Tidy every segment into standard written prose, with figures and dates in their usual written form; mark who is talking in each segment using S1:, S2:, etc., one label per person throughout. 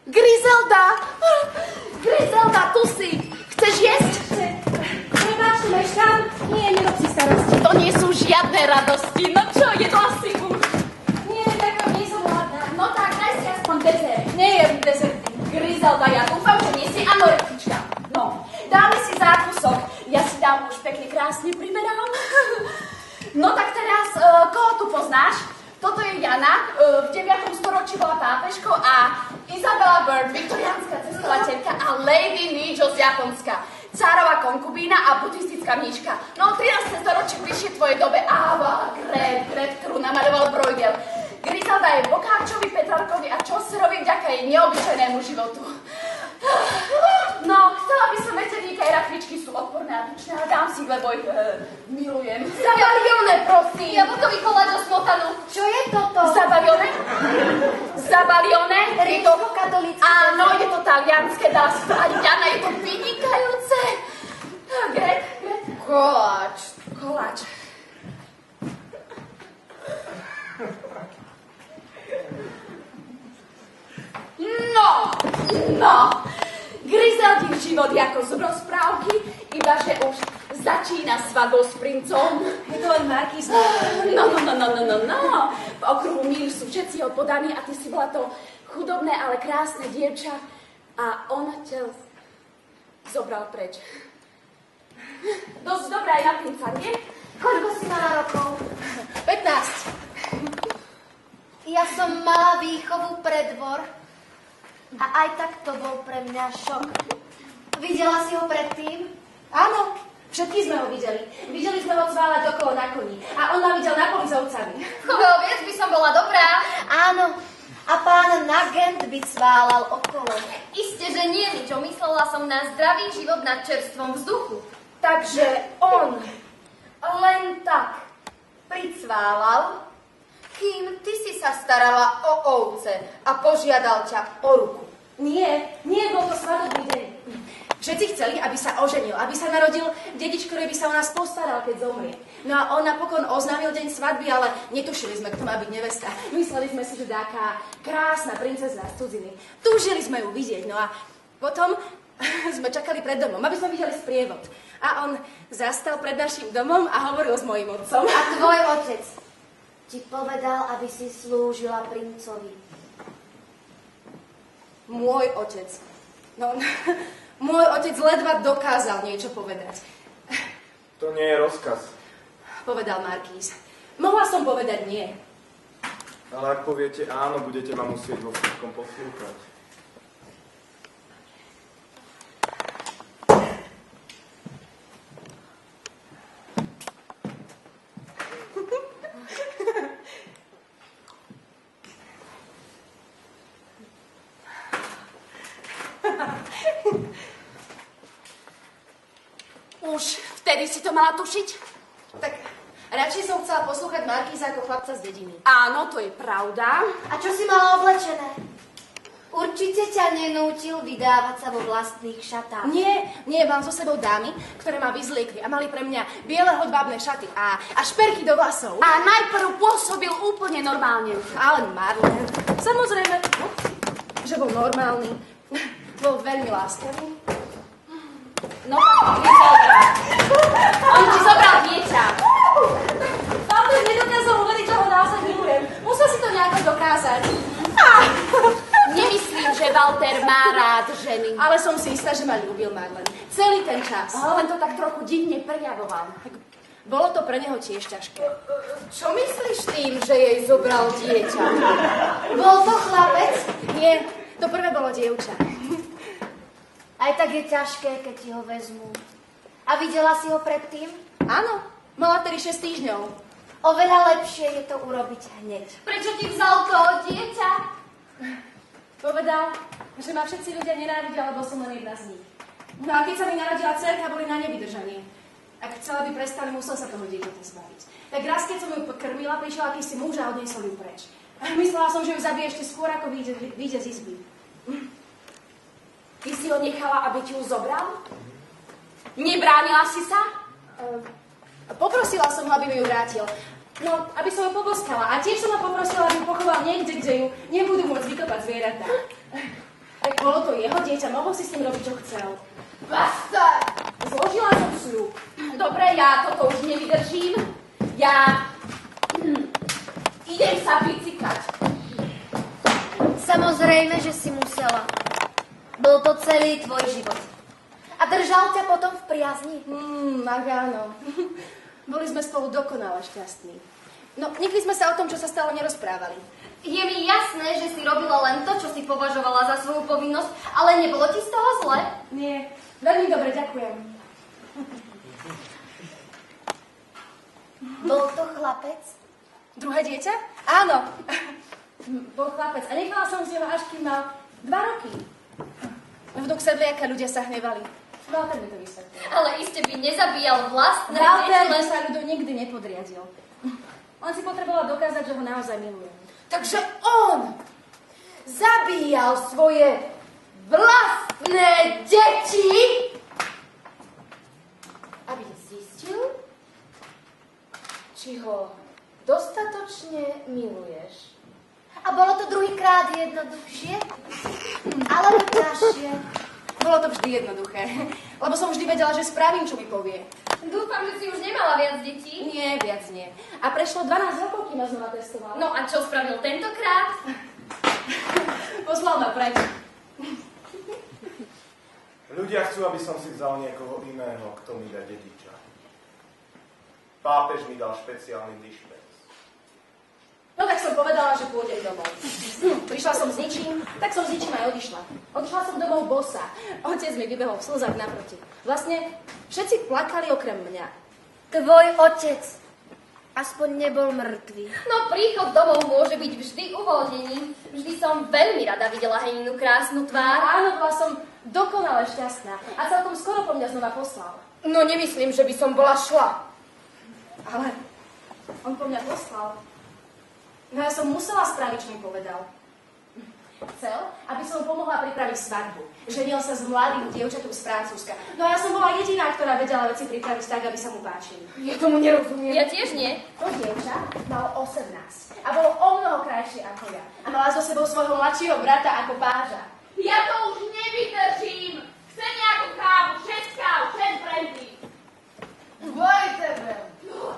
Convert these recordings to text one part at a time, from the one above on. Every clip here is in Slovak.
S1: Griselda! Griselda, tu si! Chceš jesť?
S2: Prepáč, meškám? Nie, nerob si starosti.
S1: To nie sú žiadne radosti. No čo, jedla si už?
S2: Nie, tak nie som hladná.
S1: No tak, daj si aspoň dezert.
S2: Nejem dezert.
S1: Griselda, ja dúfam, že nie si anorektička. No, dáme si zákusok. Ja si dám už pekne krásne primerám. No tak teraz, koho tu poznáš? Toto je Jana, v 9. storočí bola pápežkou a Isabella Bird, viktoriánska cestovateľka a Lady Nijo z Japonska, cárová konkubína a buddhistická mníška. No, 13. storočí bližšie tvojej dobe Ava, Gret, ktorú namaľoval Bruegel. Griselda je Bokáčovi, Petrarkovi a Chaucerovi vďaka jej neobyčajnému životu. No, chcela by som veterníka i rakvičky sú odporné a tučné, ale dám si ich, lebo ich milujem. Zabalione, prosím.
S2: Jablkový koláč o smotanu. Čo je toto?
S1: Zabalione? Zabalione?
S2: Rímsko-katolícke.
S1: Áno, je to talianské, dá sa spraviť. Jana, je to vynikajúce. Gret. Koláč. No. Griseldin život je ako z rozprávky, iba že už začína svadbou s princom.
S2: Je to len Markýz.
S1: No. V okruhu míru sú všetci ho podaní a ty si bola to chudobné, ale krásne dievča a on ťa zobral preč. Dosť dobrá je na princa, nie?
S2: Koľko si mala rokov?
S1: 15.
S2: Ja som mala výchovu pre dvor a aj tak to bol pre mňa šok. Videla si ho predtým?
S3: Áno, všetky sme ho videli. Videli sme ho cválať okolo na koni. A on ma videl na poli s ovcami.
S2: Vieš, by som bola dobrá. Áno, a pán Nagent by cválal okolo.
S4: Isté, že nie, Mičo. Myslela som na zdravý život na čerstvom vzduchu.
S3: Takže on len tak
S2: Pricválal, kým ty si sa starala o ovce a požiadal ťa o ruku.
S3: Nie, bol to svadobný deň. Všetci chceli, aby sa oženil, aby sa narodil dedič, ktorý by sa o nás postaral, keď zomrie. No a on napokon oznámil deň svadby, ale netušili sme, kto má byť nevesta. Mysleli sme si, že taká krásna princezna z cudziny. Túžili sme ju vidieť, no a potom sme čakali pred domom, aby sme videli sprievod. A on zastal pred našim domom a hovoril s mojím otcom.
S2: A tvoj otec ti povedal, aby si slúžila princovi.
S3: Môj otec. No, môj otec ledva dokázal niečo povedať.
S5: To nie je rozkaz.
S3: Povedal Markýz. Mohla som povedať nie.
S5: Ale ak poviete áno, budete ma musieť vo všetkom poslúchať.
S1: Už vtedy si to mala tušiť?
S3: Tak radšej som chcela poslúchať Markýza ako chlapca z dediny.
S1: Áno, to je pravda.
S2: A čo si mala oblečené? Určite ťa nenútil vydávať sa vo vlastných šatách.
S3: Nie, mám so sebou dámy, ktoré ma vyzliekli a mali pre mňa biele hodvábne šaty a šperky do vlasov.
S1: A najprv pôsobil úplne normálne.
S3: Ale Marlen, samozrejme, že bol normálny, bol veľmi láskavý.
S1: No tak, Griselda. On ti zobral dieťa.
S3: Walter nedokázal uveriť, že ho naozaj milujem. Musel si to nejako dokázať.
S1: Nemyslím, že Walter má rád ženy.
S3: Ale som si istá, že ma ľúbil Marlen. Celý ten čas.
S1: Len to tak trochu divne prejavoval.
S3: Bolo to pre neho tiež ťažké.
S2: Čo myslíš tým, že jej zobral dieťa?
S3: Bol to chlapec? Nie, to prvé bolo dievča.
S2: Aj tak je ťažké, keď ti ho vezmú. A videla si ho predtým?
S3: Áno, mala tedy 6 týždňov.
S2: Oveľa lepšie je to urobiť hneď.
S4: Prečo ti vzal to dieťa?
S3: Povedal, že ma všetci ľudia nenávidia, lebo som len jedna z nich. No a keď sa mi narodila dcerka, boli na nevydržanie. Ak chcela by prestali, musel sa toho dieťaťa zbaviť. Tak raz, keď som ju krmila, prišiel akýsi muž a odniesol ju preč. Myslela som, že ju zabije ešte skôr, ako vyjde z izby.
S1: Ty si ho nechala, aby ti ju zobral? Nebránila si sa?
S3: Poprosila som ho, aby mi ju vrátil. No, aby som ju poboskala. A tiež som ho poprosila, aby ju pochoval niekde, kde ju nebudú môcť vykopať zvieratá. Tak bolo to jeho dieťa, mohol si s ním robiť, čo chcel.
S1: Basta!
S3: Zložila som sľub.
S1: Dobre, ja toto už nevydržím. Ja idem sa bicykať.
S2: Samozrejme, že si musela. Bol to celý tvoj život. A držal ťa potom v priazni?
S3: Tak áno. Boli sme spolu dokonale šťastní. No, nikdy sme sa o tom, čo sa stalo, nerozprávali.
S4: Je mi jasné, že si robila len to, čo si považovala za svoju povinnosť, ale nebolo ti z toho zle?
S3: Nie, veľmi dobre, ďakujem.
S2: Bol to chlapec?
S3: Druhé dieťa? Áno. Bol chlapec a nechala som z neho, až kým mal 2 roky. Vnúk sedliaka, ľudia sa hnevali. Walter mi to vysvetlil.
S4: Ale iste by nezabíjal vlastné
S3: Walter
S4: deti,
S3: sa ľudu nikdy nepodriadil. On si potreboval dokázať, že ho naozaj miluje.
S1: Takže on zabíjal svoje vlastné deti, aby zistil, či ho dostatočne miluješ.
S2: A bolo to druhýkrát jednoduchšie? Alebo ťažšie?
S3: Bolo to vždy jednoduché, lebo som vždy vedela, že spravím, čo mi povie.
S4: Dúfam, že si už nemala viac detí.
S3: Nie, viac nie. A prešlo 12 rokov, kým ma znova testoval.
S4: No a čo spravil tentokrát?
S3: Poslal ma preč.
S5: Ľudia chcú, aby som si vzal niekoho iného, kto mi dá dediča. Pápež mi dal špeciálny dišpens.
S3: No tak som povedala, že pôjdem domov. Prišla som s ničím, tak som s ničím aj odišla. Odišla som domov bosa. Otec mi vybehol v slzách naproti. Vlastne všetci plakali okrem mňa.
S2: Tvoj otec aspoň nebol mŕtvý.
S4: No príchod domov môže byť vždy uvoľnením. Vždy som veľmi rada videla Heninu krásnu tvár.
S3: Áno, bola som dokonale šťastná. A celkom skoro po mňa znova poslal.
S1: No nemyslím, že by som bola šla.
S3: Ale on po mňa poslal. No ja som musela spraviť, čo mi povedal. Chcel, aby som mu pomohla pripraviť svadbu. Ženil sa s mladým dievčatom z Francúzska. No a ja som bola jediná, ktorá vedela veci pripraviť tak, aby sa mu páčili.
S1: Ja tomu nerozumiem.
S4: Ja tiež nie.
S3: To dievča malo 18 a bolo omnoho krajšie ako ja. A mala so sebou svojho mladšieho brata ako páža.
S1: Ja to už nevydržím. Chcem nejakú kávu, 6 káv, 6 brandy. Vojtebe.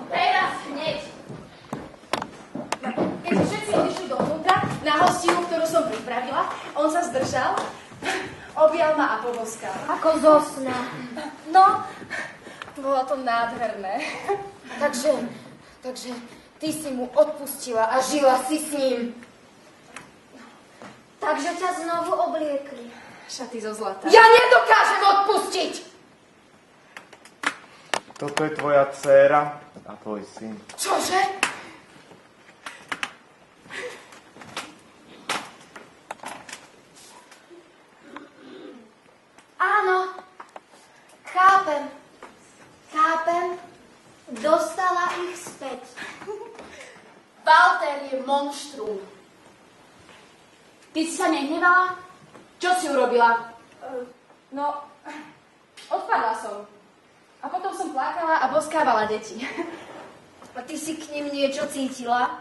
S1: Teraz hneď.
S3: Keď všetci odišli dovnútra na hostinu, ktorú som pripravila, on sa zdržal, objal ma a poboskal.
S2: Ako zo sna.
S3: No, bolo to nádherné.
S1: Takže ty si mu odpustila a žila si s ním.
S2: Takže ťa znovu obliekli.
S3: Šaty zo zlata.
S1: Ja nedokážem odpustiť.
S5: Toto je tvoja dcéra a tvoj syn.
S1: Čože?
S2: Áno, chápem. Dostala ich späť.
S1: Walter je monštrum. Ty si sa nehnevala? Čo si urobila?
S3: No, odpadla som. A potom som plakala a boskávala deti.
S2: A ty si k nim niečo cítila?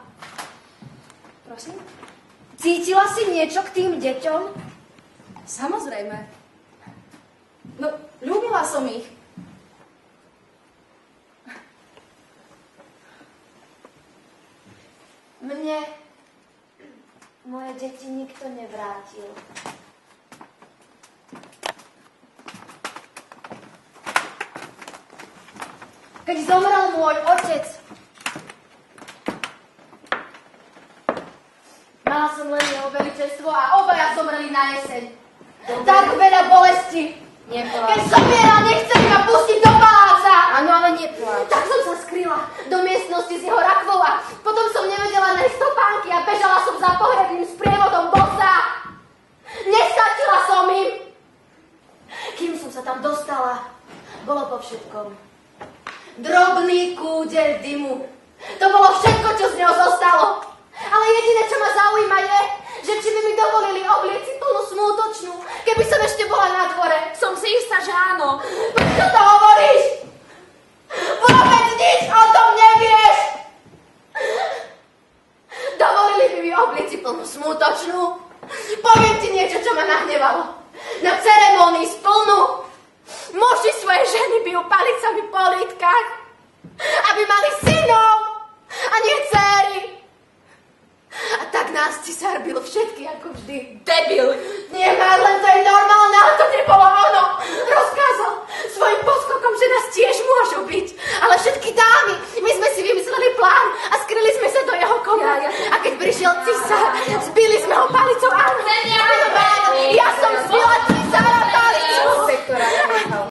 S3: Prosím?
S2: Cítila si niečo k tým deťom?
S3: Samozrejme. No, ľúbila som ich.
S2: Mne moje deti nikto nevrátil. Keď zomrel môj otec, mala som len jeho veličenstvo a obaja zomreli na jeseň. Tak veľa bolesti. Keď zomiera, nechceli ma pustiť do paláca.
S1: Áno, ale nepláč.
S2: Tak som sa skryla do miestnosti s jeho rakvou a potom som nevedela nájsť stopánky a bežala som za pohrebným sprievodom bossa. Nestačila som im. Kým som sa tam dostala, bolo po všetkom. Drobný kúdeľ dymu. To bolo všetko, čo z neho zostalo. Ale jediné, čo ma zaujíma je, že či by mi dovolili obliec si plnú smútočnú, keby som ešte bola na dvore.
S1: Som si istá, že áno.
S2: Prečo to hovoríš? Vôbec nič o tom nevieš! mi oblici plnú smútočnú. Poviem ti niečo, čo ma nahnevalo. Na ceremónii splnú muži svoje ženy bijú palicami po lítkach, aby mali synov a nie dcéry. A tak nás cisár bil všetky ako vždy. Debil. Nie, Marlen, to je normálne.